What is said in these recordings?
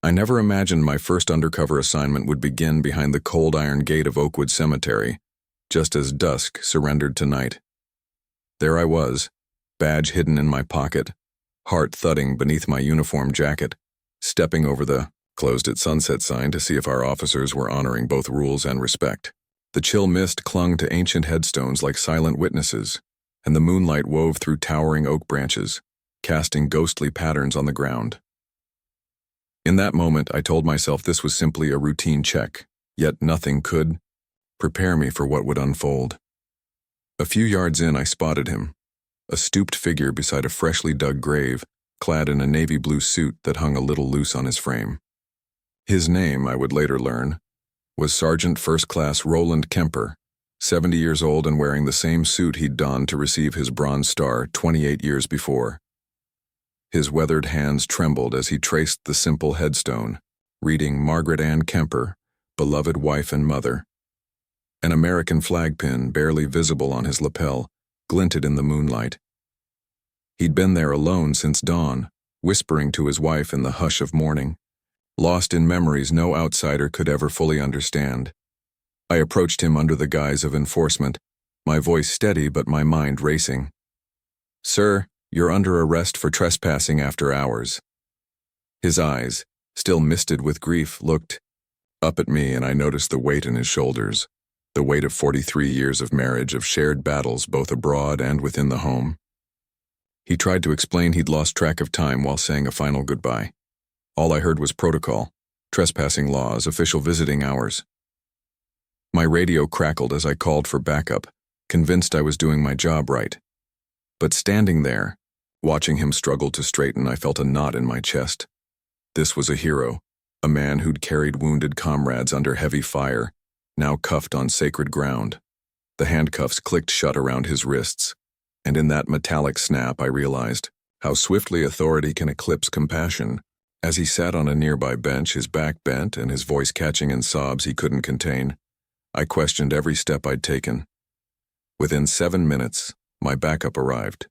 I never imagined my first undercover assignment would begin behind the cold iron gate of Oakwood Cemetery, just as dusk surrendered to night. There I was, badge hidden in my pocket, heart thudding beneath my uniform jacket, stepping over the "closed at sunset" sign to see if our officers were honoring both rules and respect. The chill mist clung to ancient headstones like silent witnesses, and the moonlight wove through towering oak branches, casting ghostly patterns on the ground. In that moment, I told myself this was simply a routine check, yet nothing could prepare me for what would unfold. A few yards in, I spotted him, a stooped figure beside a freshly dug grave, clad in a navy blue suit that hung a little loose on his frame. His name, I would later learn, was Sergeant First Class Roland Kemper, 70 years old and wearing the same suit he'd donned to receive his Bronze Star 28 years before. His weathered hands trembled as he traced the simple headstone, reading Margaret Ann Kemper, beloved wife and mother. An American flag pin, barely visible on his lapel, glinted in the moonlight. He'd been there alone since dawn, whispering to his wife in the hush of morning, lost in memories no outsider could ever fully understand. I approached him under the guise of enforcement, my voice steady but my mind racing. "Sir, you're under arrest for trespassing after hours." His eyes, still misted with grief, looked up at me, and I noticed the weight in his shoulders, the weight of 43 years of marriage, of shared battles both abroad and within the home. He tried to explain he'd lost track of time while saying a final goodbye. All I heard was protocol, trespassing laws, official visiting hours. My radio crackled as I called for backup, convinced I was doing my job right. But standing there, watching him struggle to straighten, I felt a knot in my chest. This was a hero, a man who'd carried wounded comrades under heavy fire, now cuffed on sacred ground. The handcuffs clicked shut around his wrists, and in that metallic snap I realized how swiftly authority can eclipse compassion. As he sat on a nearby bench, his back bent and his voice catching in sobs he couldn't contain, I questioned every step I'd taken. Within 7 minutes, my backup arrived.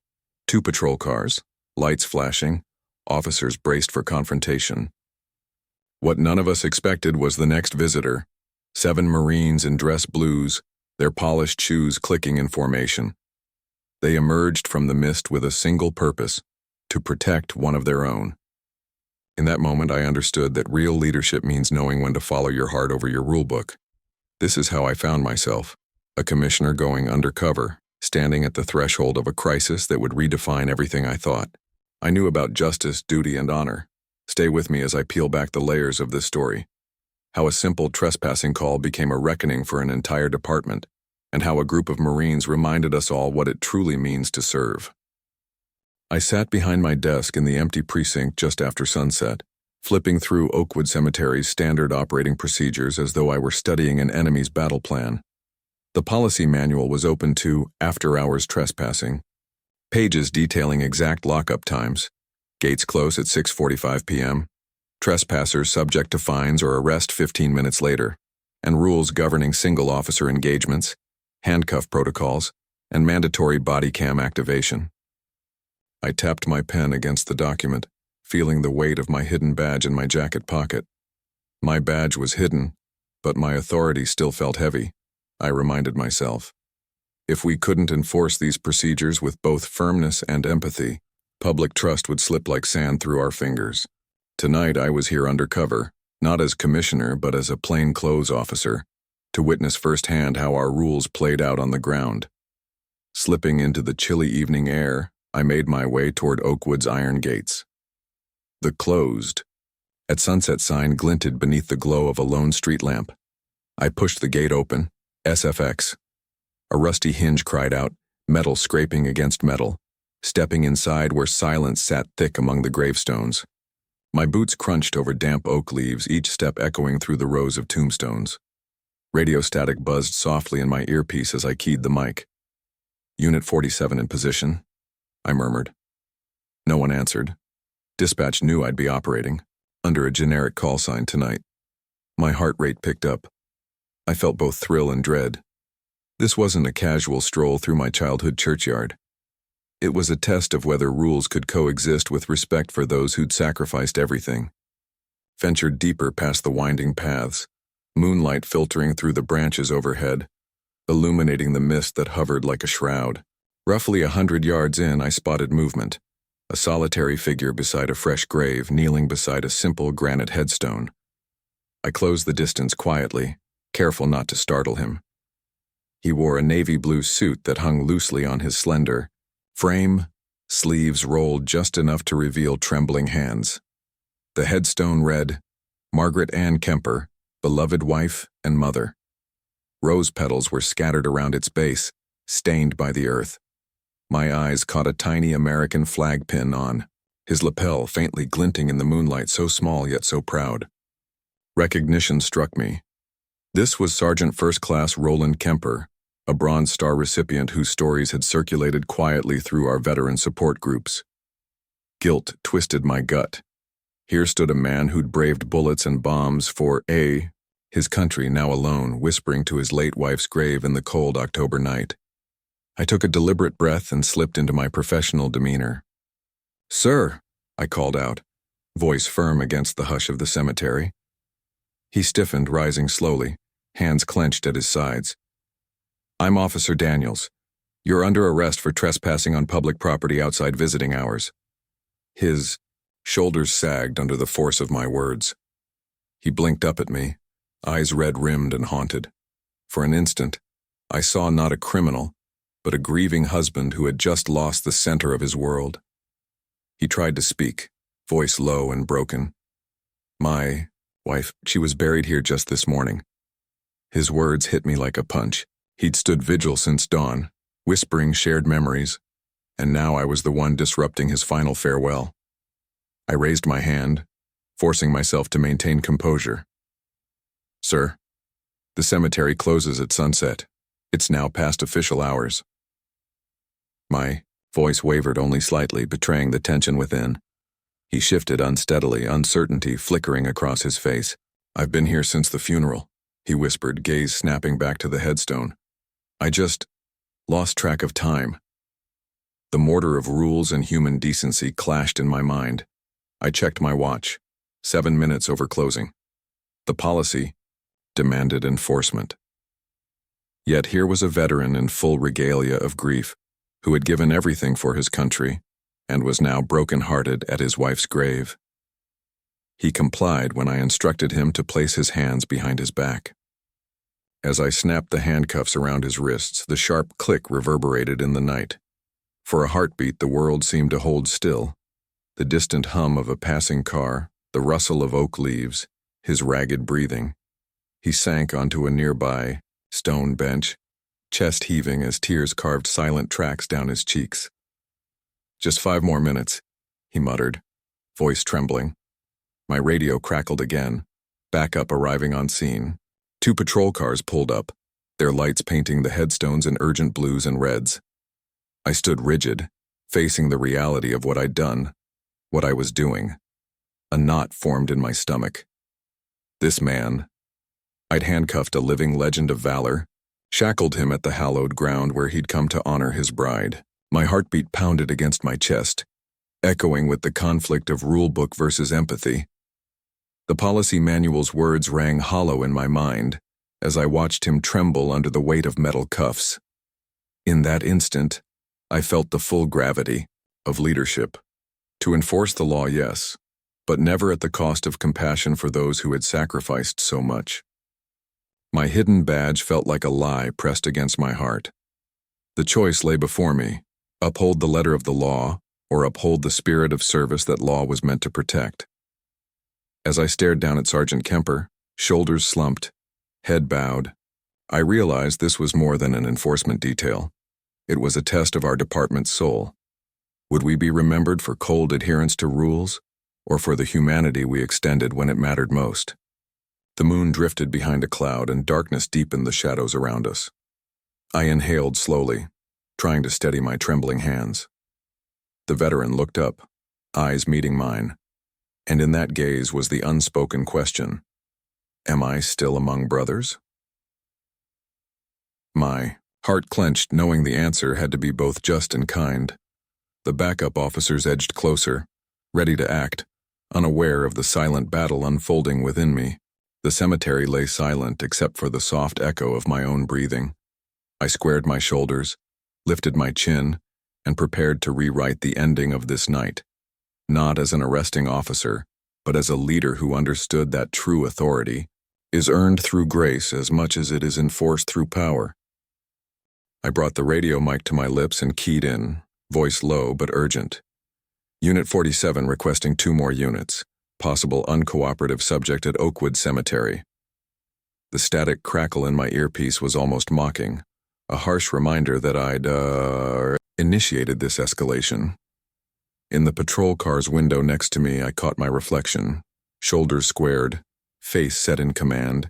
2 patrol cars, lights flashing, officers braced for confrontation. What none of us expected was the next visitor, 7 Marines in dress blues, their polished shoes clicking in formation. They emerged from the mist with a single purpose: to protect one of their own. In that moment, I understood that real leadership means knowing when to follow your heart over your rulebook. This is how I found myself, a commissioner going undercover, standing at the threshold of a crisis that would redefine everything I thought I knew about justice, duty, and honor. Stay with me as I peel back the layers of this story. How a simple trespassing call became a reckoning for an entire department, and how a group of Marines reminded us all what it truly means to serve. I sat behind my desk in the empty precinct just after sunset, flipping through Oakwood Cemetery's standard operating procedures as though I were studying an enemy's battle plan. The policy manual was open to after-hours trespassing, pages detailing exact lockup times, gates close at 6:45 p.m., trespassers subject to fines or arrest 15 minutes later, and rules governing single-officer engagements, handcuff protocols, and mandatory body cam activation. I tapped my pen against the document, feeling the weight of my hidden badge in my jacket pocket. My badge was hidden, but my authority still felt heavy, I reminded myself. If we couldn't enforce these procedures with both firmness and empathy, public trust would slip like sand through our fingers. Tonight I was here undercover, not as commissioner but as a plainclothes officer, to witness firsthand how our rules played out on the ground. Slipping into the chilly evening air, I made my way toward Oakwood's iron gates. The "closed" at sunset sign glinted beneath the glow of a lone street lamp. I pushed the gate open, SFX. A rusty hinge cried out, metal scraping against metal, stepping inside where silence sat thick among the gravestones. My boots crunched over damp oak leaves, each step echoing through the rows of tombstones. Radio static buzzed softly in my earpiece as I keyed the mic. "Unit 47 in position," I murmured. No one answered. Dispatch knew I'd be operating, under a generic call sign tonight. My heart rate picked up. I felt both thrill and dread. This wasn't a casual stroll through my childhood churchyard. It was a test of whether rules could coexist with respect for those who'd sacrificed everything. ventured deeper past the winding paths, moonlight filtering through the branches overhead, illuminating the mist that hovered like a shroud. Roughly 100 yards in, I spotted movement, a solitary figure beside a fresh grave, kneeling beside a simple granite headstone. I closed the distance quietly, careful not to startle him. He wore a navy blue suit that hung loosely on his slender frame, sleeves rolled just enough to reveal trembling hands. The headstone read, "Margaret Ann Kemper, beloved wife and mother." Rose petals were scattered around its base, stained by the earth. My eyes caught a tiny American flag pin on, his lapel faintly glinting in the moonlight, so small yet so proud. Recognition struck me. This was Sergeant First Class Roland Kemper, a Bronze Star recipient whose stories had circulated quietly through our veteran support groups. Guilt twisted my gut. Here stood a man who'd braved bullets and bombs for his country, now alone, whispering to his late wife's grave in the cold October night. I took a deliberate breath and slipped into my professional demeanor. "Sir," I called out, voice firm against the hush of the cemetery. He stiffened, rising slowly, hands clenched at his sides. "I'm Officer Daniels. You're under arrest for trespassing on public property outside visiting hours." His shoulders sagged under the force of my words. He blinked up at me, eyes red-rimmed and haunted. For an instant, I saw not a criminal, but a grieving husband who had just lost the center of his world. He tried to speak, voice low and broken. "My wife, she was buried here just this morning." His words hit me like a punch. He'd stood vigil since dawn, whispering shared memories, and now I was the one disrupting his final farewell. I raised my hand, forcing myself to maintain composure. "Sir, the cemetery closes at sunset. It's now past official hours." My voice wavered only slightly, betraying the tension within. He shifted unsteadily, uncertainty flickering across his face. "I've been here since the funeral," he whispered, gaze snapping back to the headstone. "I just lost track of time." The mortar of rules and human decency clashed in my mind. I checked my watch. 7 minutes over closing. The policy demanded enforcement. Yet here was a veteran in full regalia of grief, who had given everything for his country, and was now broken-hearted at his wife's grave. He complied when I instructed him to place his hands behind his back. As I snapped the handcuffs around his wrists, the sharp click reverberated in the night. For a heartbeat, the world seemed to hold still. The distant hum of a passing car, the rustle of oak leaves, his ragged breathing. He sank onto a nearby stone bench, chest heaving as tears carved silent tracks down his cheeks. "Just 5 more minutes," he muttered, voice trembling. My radio crackled again, backup arriving on scene. 2 patrol cars pulled up, their lights painting the headstones in urgent blues and reds. I stood rigid, facing the reality of what I'd done, what I was doing. A knot formed in my stomach. This man, I'd handcuffed a living legend of valor, shackled him at the hallowed ground where he'd come to honor his bride. My heartbeat pounded against my chest, echoing with the conflict of rulebook versus empathy. The policy manual's words rang hollow in my mind as I watched him tremble under the weight of metal cuffs. In that instant, I felt the full gravity of leadership. To enforce the law, yes, but never at the cost of compassion for those who had sacrificed so much. My hidden badge felt like a lie pressed against my heart. The choice lay before me: uphold the letter of the law, or uphold the spirit of service that law was meant to protect. As I stared down at Sergeant Kemper, shoulders slumped, head bowed, I realized this was more than an enforcement detail. It was a test of our department's soul. Would we be remembered for cold adherence to rules, or for the humanity we extended when it mattered most? The moon drifted behind a cloud and darkness deepened the shadows around us. I inhaled slowly, trying to steady my trembling hands. The veteran looked up, eyes meeting mine, and in that gaze was the unspoken question: am I still among brothers? My heart clenched, knowing the answer had to be both just and kind. The backup officers edged closer, ready to act, unaware of the silent battle unfolding within me. The cemetery lay silent except for the soft echo of my own breathing. I squared my shoulders, lifted my chin, and prepared to rewrite the ending of this night, not as an arresting officer, but as a leader who understood that true authority is earned through grace as much as it is enforced through power. I brought the radio mic to my lips and keyed in, voice low but urgent. Unit 47 requesting 2 more units. Possible uncooperative subject at Oakwood Cemetery. The static crackle in my earpiece was almost mocking, a harsh reminder that I'd initiated this escalation. In the patrol car's window next to me, I caught my reflection, shoulders squared, face set in command,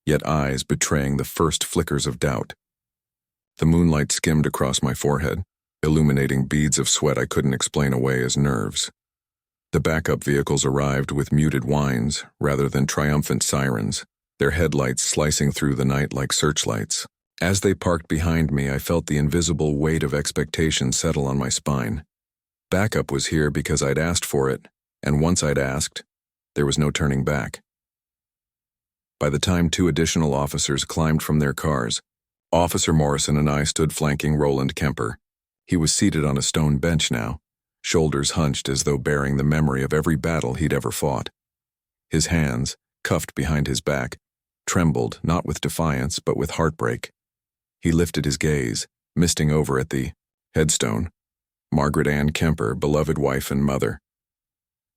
yet eyes betraying the first flickers of doubt. The moonlight skimmed across my forehead, illuminating beads of sweat I couldn't explain away as nerves. The backup vehicles arrived with muted whines rather than triumphant sirens, their headlights slicing through the night like searchlights. As they parked behind me, I felt the invisible weight of expectation settle on my spine. Backup was here because I'd asked for it, and once I'd asked, there was no turning back. By the time 2 additional officers climbed from their cars, Officer Morrison and I stood flanking Roland Kemper. He was seated on a stone bench now, shoulders hunched as though bearing the memory of every battle he'd ever fought. His hands, cuffed behind his back, trembled not with defiance but with heartbreak. He lifted his gaze, misting over at the headstone, Margaret Ann Kemper, beloved wife and mother,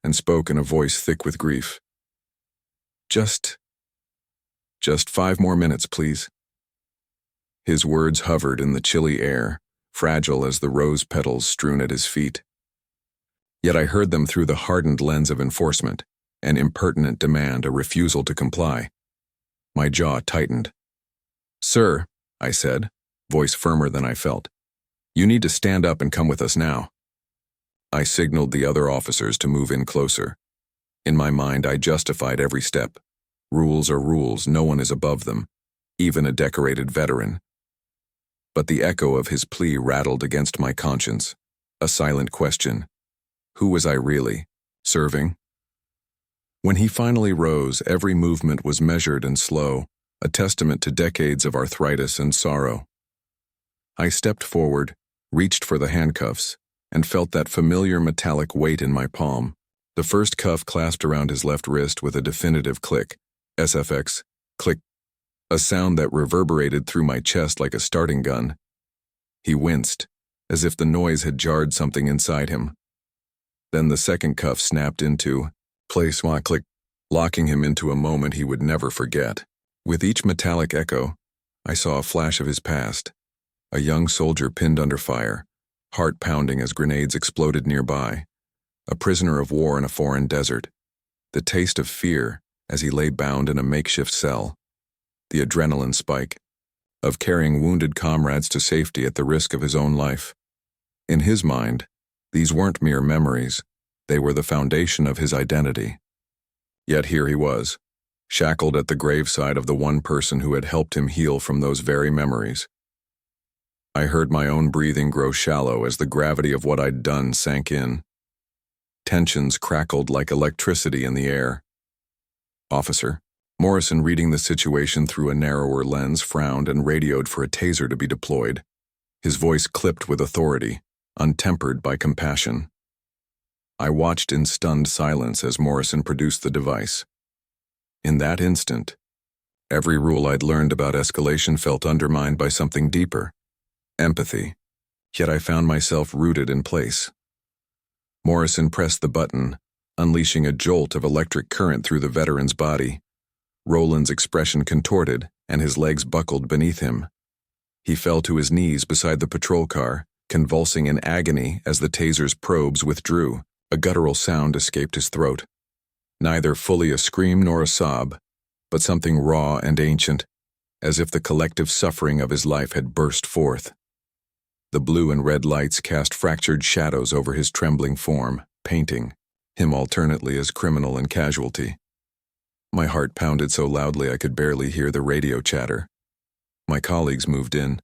and spoke in a voice thick with grief. Just 5 more minutes, please." His words hovered in the chilly air, fragile as the rose petals strewn at his feet. Yet I heard them through the hardened lens of enforcement, an impertinent demand, a refusal to comply. My jaw tightened. "Sir," I said, voice firmer than I felt, "you need to stand up and come with us now." I signaled the other officers to move in closer. In my mind, I justified every step. Rules are rules, no one is above them, even a decorated veteran. But the echo of his plea rattled against my conscience, a silent question. Who was I really? Serving? When he finally rose, every movement was measured and slow, a testament to decades of arthritis and sorrow. I stepped forward, reached for the handcuffs, and felt that familiar metallic weight in my palm. The first cuff clasped around his left wrist with a definitive click. SFX, click. A sound that reverberated through my chest like a starting gun. He winced, as if the noise had jarred something inside him. Then the second cuff snapped into place, click, locking him into a moment he would never forget. With each metallic echo, I saw a flash of his past, a young soldier pinned under fire, heart pounding as grenades exploded nearby, a prisoner of war in a foreign desert, the taste of fear as he lay bound in a makeshift cell, the adrenaline spike of carrying wounded comrades to safety at the risk of his own life. In his mind, these weren't mere memories, they were the foundation of his identity. Yet here he was, shackled at the graveside of the one person who had helped him heal from those very memories. I heard my own breathing grow shallow as the gravity of what I'd done sank in. Tensions crackled like electricity in the air. "Officer." Morrison, reading the situation through a narrower lens, frowned and radioed for a taser to be deployed. His voice clipped with authority, untempered by compassion. I watched in stunned silence as Morrison produced the device. In that instant, every rule I'd learned about escalation felt undermined by something deeper, empathy, yet I found myself rooted in place. Morrison pressed the button, unleashing a jolt of electric current through the veteran's body. Roland's expression contorted, and his legs buckled beneath him. He fell to his knees beside the patrol car, convulsing in agony as the taser's probes withdrew. A guttural sound escaped his throat. Neither fully a scream nor a sob, but something raw and ancient, as if the collective suffering of his life had burst forth. The blue and red lights cast fractured shadows over his trembling form, painting him alternately as criminal and casualty. My heart pounded so loudly I could barely hear the radio chatter. My colleagues moved in,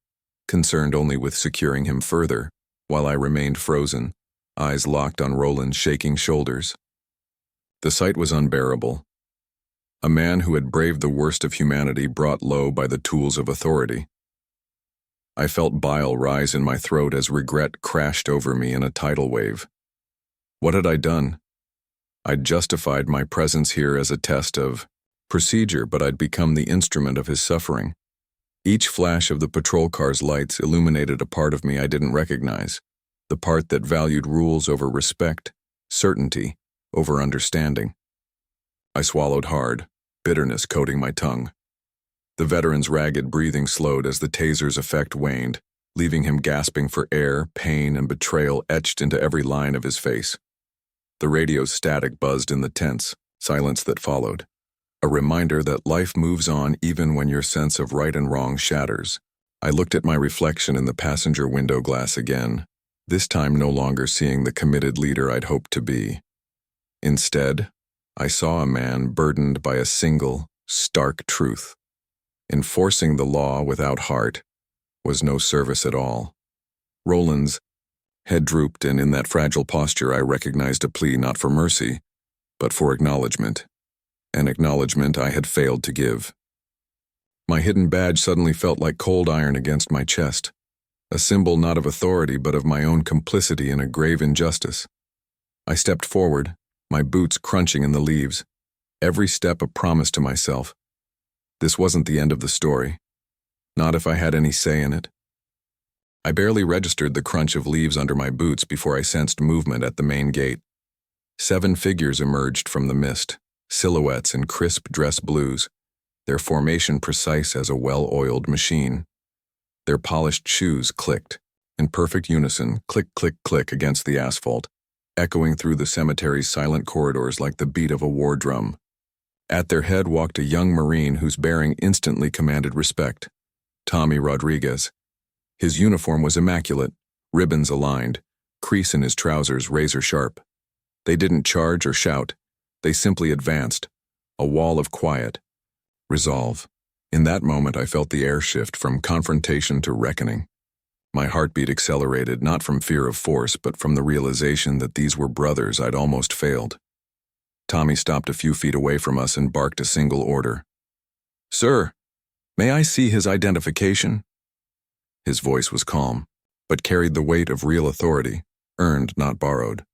concerned only with securing him further, while I remained frozen, eyes locked on Roland's shaking shoulders. The sight was unbearable. A man who had braved the worst of humanity brought low by the tools of authority. I felt bile rise in my throat as regret crashed over me in a tidal wave. What had I done? I'd justified my presence here as a test of procedure, but I'd become the instrument of his suffering. Each flash of the patrol car's lights illuminated a part of me I didn't recognize, the part that valued rules over respect, certainty over understanding. I swallowed hard, bitterness coating my tongue. The veteran's ragged breathing slowed as the taser's effect waned, leaving him gasping for air, pain, and betrayal etched into every line of his face. The radio's static buzzed in the tense silence that followed, a reminder that life moves on even when your sense of right and wrong shatters. I looked at my reflection in the passenger window glass again, this time no longer seeing the committed leader I'd hoped to be. Instead, I saw a man burdened by a single, stark truth. Enforcing the law without heart was no service at all. Roland's head drooped, and in that fragile posture I recognized a plea not for mercy, but for acknowledgement. An acknowledgement I had failed to give. My hidden badge suddenly felt like cold iron against my chest, a symbol not of authority but of my own complicity in a grave injustice. I stepped forward, my boots crunching in the leaves, every step a promise to myself. This wasn't the end of the story, not if I had any say in it. I barely registered the crunch of leaves under my boots before I sensed movement at the main gate. 7 figures emerged from the mist, silhouettes in crisp dress blues, their formation precise as a well-oiled machine. Their polished shoes clicked, in perfect unison, click, click, click against the asphalt, echoing through the cemetery's silent corridors like the beat of a war drum. At their head walked a young Marine whose bearing instantly commanded respect, Tommy Rodriguez. His uniform was immaculate, ribbons aligned, crease in his trousers razor sharp. They didn't charge or shout, they simply advanced, a wall of quiet, resolve. In that moment I felt the air shift from confrontation to reckoning. My heartbeat accelerated, not from fear of force, but from the realization that these were brothers I'd almost failed. Tommy stopped a few feet away from us and barked a single order. "Sir, may I see his identification?" His voice was calm, but carried the weight of real authority, earned, not borrowed.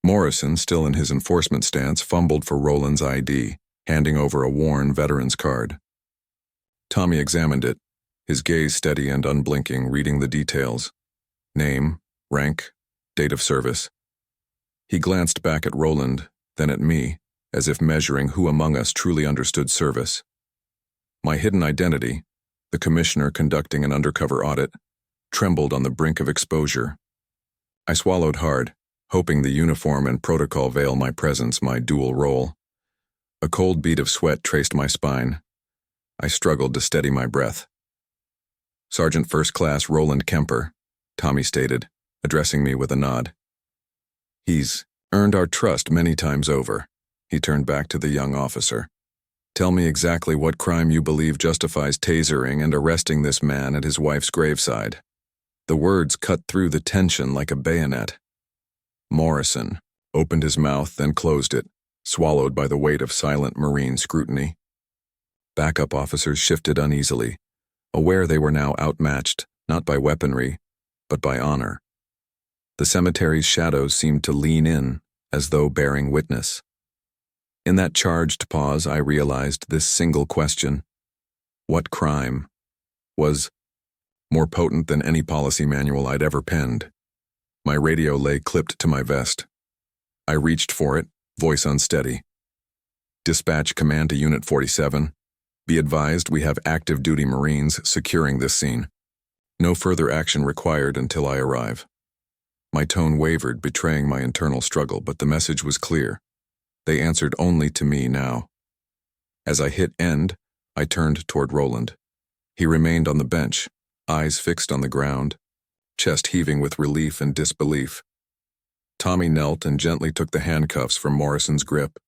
Morrison, still in his enforcement stance, fumbled for Roland's ID, handing over a worn veteran's card. Tommy examined it, his gaze steady and unblinking, reading the details. Name, rank, date of service. He glanced back at Roland, then at me, as if measuring who among us truly understood service. My hidden identity, the commissioner conducting an undercover audit, trembled on the brink of exposure. I swallowed hard, hoping the uniform and protocol veil my presence, my dual role. A cold bead of sweat traced my spine. I struggled to steady my breath. "Sergeant First Class Roland Kemper," Tommy stated, addressing me with a nod. "He's earned our trust many times over." He turned back to the young officer. "Tell me exactly what crime you believe justifies tasering and arresting this man at his wife's graveside." The words cut through the tension like a bayonet. Morrison opened his mouth, then closed it, swallowed by the weight of silent Marine scrutiny. Backup officers shifted uneasily, aware they were now outmatched, not by weaponry, but by honor. The cemetery's shadows seemed to lean in, as though bearing witness. In that charged pause, I realized this single question: what crime was more potent than any policy manual I'd ever penned? My radio lay clipped to my vest. I reached for it, voice unsteady. "Dispatch command to Unit 47. Be advised we have active duty Marines securing this scene. No further action required until I arrive." My tone wavered, betraying my internal struggle, but the message was clear. They answered only to me now. As I hit end, I turned toward Roland. He remained on the bench, eyes fixed on the ground, chest heaving with relief and disbelief. Tommy knelt and gently took the handcuffs from Morrison's grip.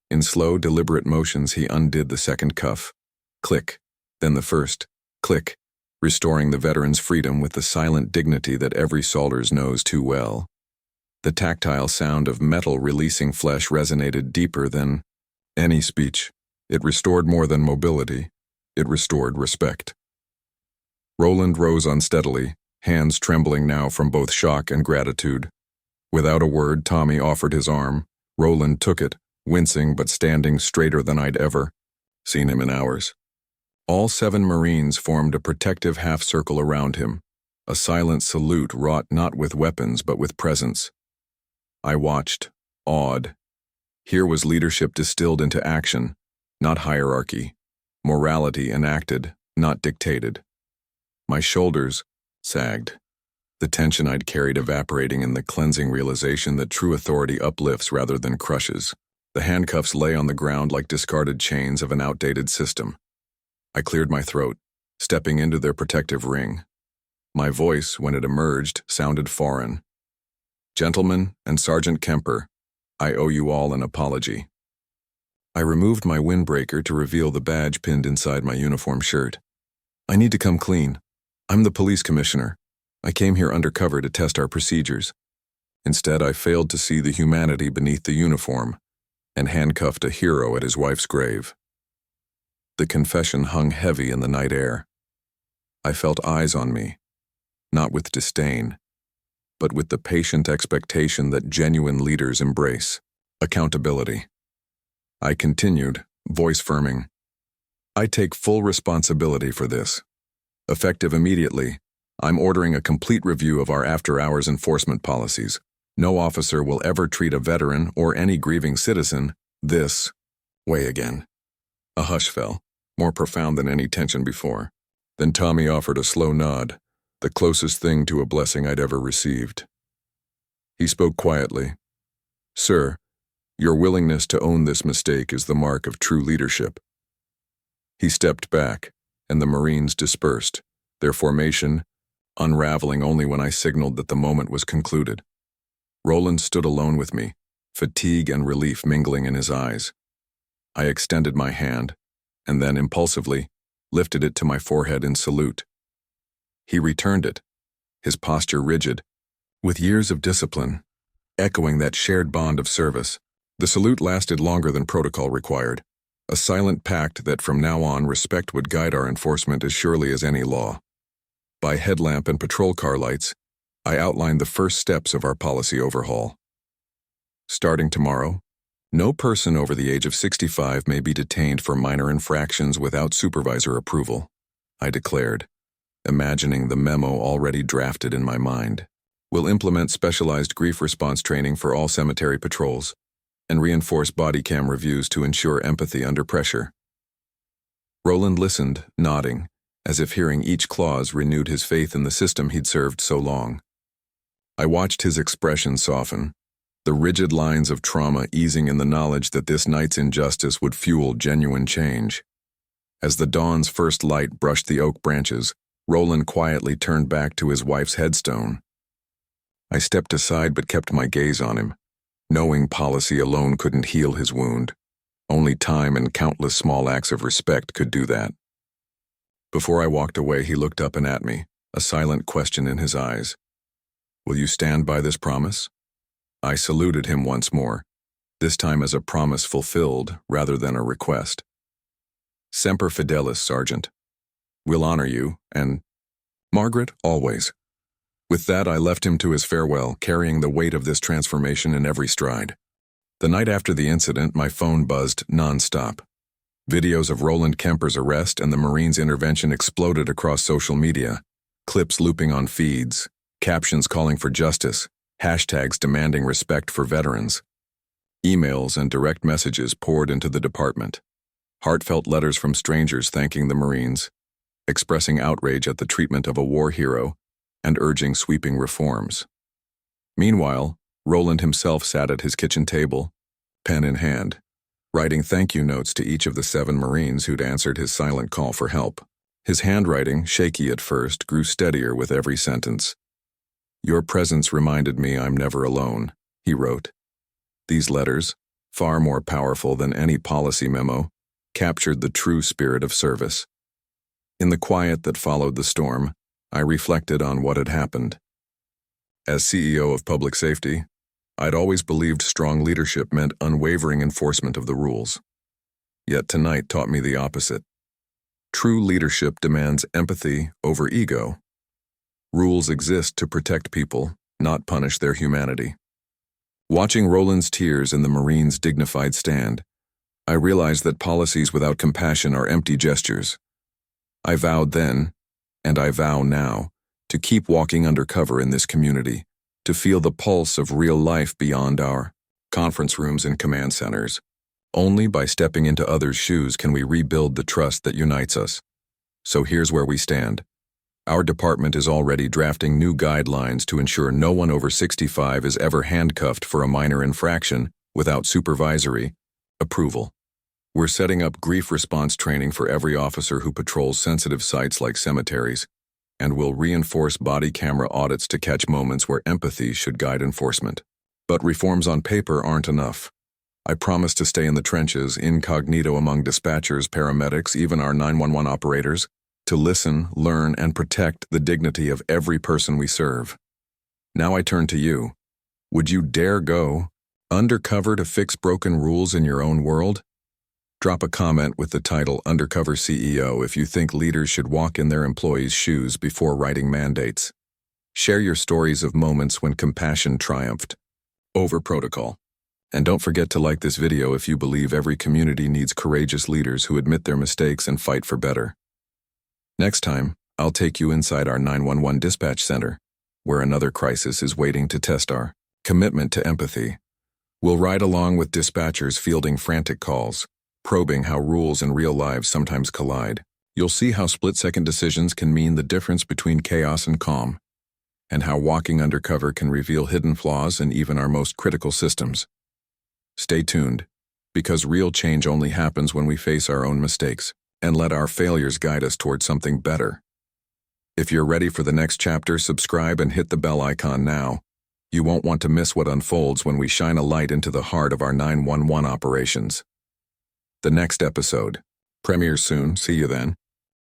In slow, deliberate motions, he undid the second cuff. Click, then the first. Click, restoring the veteran's freedom with the silent dignity that every Salters knows too well. The tactile sound of metal releasing flesh resonated deeper than any speech. It restored more than mobility. It restored respect. Roland rose unsteadily, hands trembling now from both shock and gratitude. Without a word, Tommy offered his arm. Roland took it, wincing but standing straighter than I'd ever seen him in hours. All 7 Marines formed a protective half-circle around him, a silent salute wrought not with weapons but with presence. I watched, awed. Here was leadership distilled into action, not hierarchy, morality enacted, not dictated. My shoulders sagged, the tension I'd carried evaporating in the cleansing realization that true authority uplifts rather than crushes. The handcuffs lay on the ground like discarded chains of an outdated system. I cleared my throat, stepping into their protective ring. My voice, when it emerged, sounded foreign. Gentlemen and Sergeant Kemper, I owe you all an apology. I removed my windbreaker to reveal the badge pinned inside my uniform shirt. I need to come clean. I'm the police commissioner. I came here undercover to test our procedures. Instead, I failed to see the humanity beneath the uniform and handcuffed a hero at his wife's grave. The confession hung heavy in the night air. I felt eyes on me, not with disdain, but with the patient expectation that genuine leaders embrace: accountability. I continued, voice firming. I take full responsibility for this. Effective immediately, I'm ordering a complete review of our after-hours enforcement policies. No officer will ever treat a veteran or any grieving citizen this way again. A hush fell, more profound than any tension before. Then Tommy offered a slow nod, the closest thing to a blessing I'd ever received. He spoke quietly. Sir, your willingness to own this mistake is the mark of true leadership. He stepped back, and the Marines dispersed, their formation unraveling only when I signaled that the moment was concluded. Roland stood alone with me, fatigue and relief mingling in his eyes. I extended my hand, and then impulsively lifted it to my forehead in salute. He returned it, his posture rigid, with years of discipline, echoing that shared bond of service. The salute lasted longer than protocol required, a silent pact that from now on respect would guide our enforcement as surely as any law. By headlamp and patrol car lights, I outlined the first steps of our policy overhaul. Starting tomorrow, no person over the age of 65 may be detained for minor infractions without supervisor approval, I declared, imagining the memo already drafted in my mind. We'll implement specialized grief response training for all cemetery patrols and reinforce body cam reviews to ensure empathy under pressure. Roland listened, nodding, as if hearing each clause renewed his faith in the system he'd served so long. I watched his expression soften, the rigid lines of trauma easing in the knowledge that this night's injustice would fuel genuine change. As the dawn's first light brushed the oak branches, Roland quietly turned back to his wife's headstone. I stepped aside but kept my gaze on him, knowing policy alone couldn't heal his wound. Only time and countless small acts of respect could do that. Before I walked away, he looked up and at me, a silent question in his eyes. Will you stand by this promise? I saluted him once more, this time as a promise fulfilled rather than a request. Semper Fidelis, Sergeant. We'll honor you, and Margaret, always. With that, I left him to his farewell, carrying the weight of this transformation in every stride. The night after the incident, my phone buzzed non-stop. Videos of Roland Kemper's arrest and the Marines' intervention exploded across social media, clips looping on feeds, captions calling for justice, hashtags demanding respect for veterans. Emails and direct messages poured into the department. Heartfelt letters from strangers thanking the Marines, expressing outrage at the treatment of a war hero, and urging sweeping reforms. Meanwhile, Roland himself sat at his kitchen table, pen in hand, writing thank you notes to each of the 7 Marines who'd answered his silent call for help. His handwriting, shaky at first, grew steadier with every sentence. Your presence reminded me I'm never alone, he wrote. These letters, far more powerful than any policy memo, captured the true spirit of service. In the quiet that followed the storm, I reflected on what had happened. As CEO of Public Safety, I'd always believed strong leadership meant unwavering enforcement of the rules. Yet tonight taught me the opposite. True leadership demands empathy over ego. Rules exist to protect people, not punish their humanity. Watching Roland's tears in the Marine's dignified stand, I realized that policies without compassion are empty gestures. I vowed then, and I vow now, to keep walking undercover in this community, to feel the pulse of real life beyond our conference rooms and command centers. Only by stepping into others' shoes can we rebuild the trust that unites us. So here's where we stand. Our department is already drafting new guidelines to ensure no one over 65 is ever handcuffed for a minor infraction without supervisory approval. We're setting up grief response training for every officer who patrols sensitive sites like cemeteries, and we'll reinforce body camera audits to catch moments where empathy should guide enforcement. But reforms on paper aren't enough. I promise to stay in the trenches, incognito among dispatchers, paramedics, even our 911 operators, to listen, learn, and protect the dignity of every person we serve. Now I turn to you. Would you dare go undercover to fix broken rules in your own world? Drop a comment with the title Undercover CEO if you think leaders should walk in their employees' shoes before writing mandates. Share your stories of moments when compassion triumphed over protocol. And don't forget to like this video if you believe every community needs courageous leaders who admit their mistakes and fight for better. Next time, I'll take you inside our 911 dispatch center, where another crisis is waiting to test our commitment to empathy. We'll ride along with dispatchers fielding frantic calls, probing how rules and real lives sometimes collide. You'll see how split-second decisions can mean the difference between chaos and calm, and how walking undercover can reveal hidden flaws in even our most critical systems. Stay tuned, because real change only happens when we face our own mistakes and let our failures guide us toward something better. If you're ready for the next chapter, subscribe and hit the bell icon now. You won't want to miss what unfolds when we shine a light into the heart of our 911 operations. The next episode premieres soon. See you then.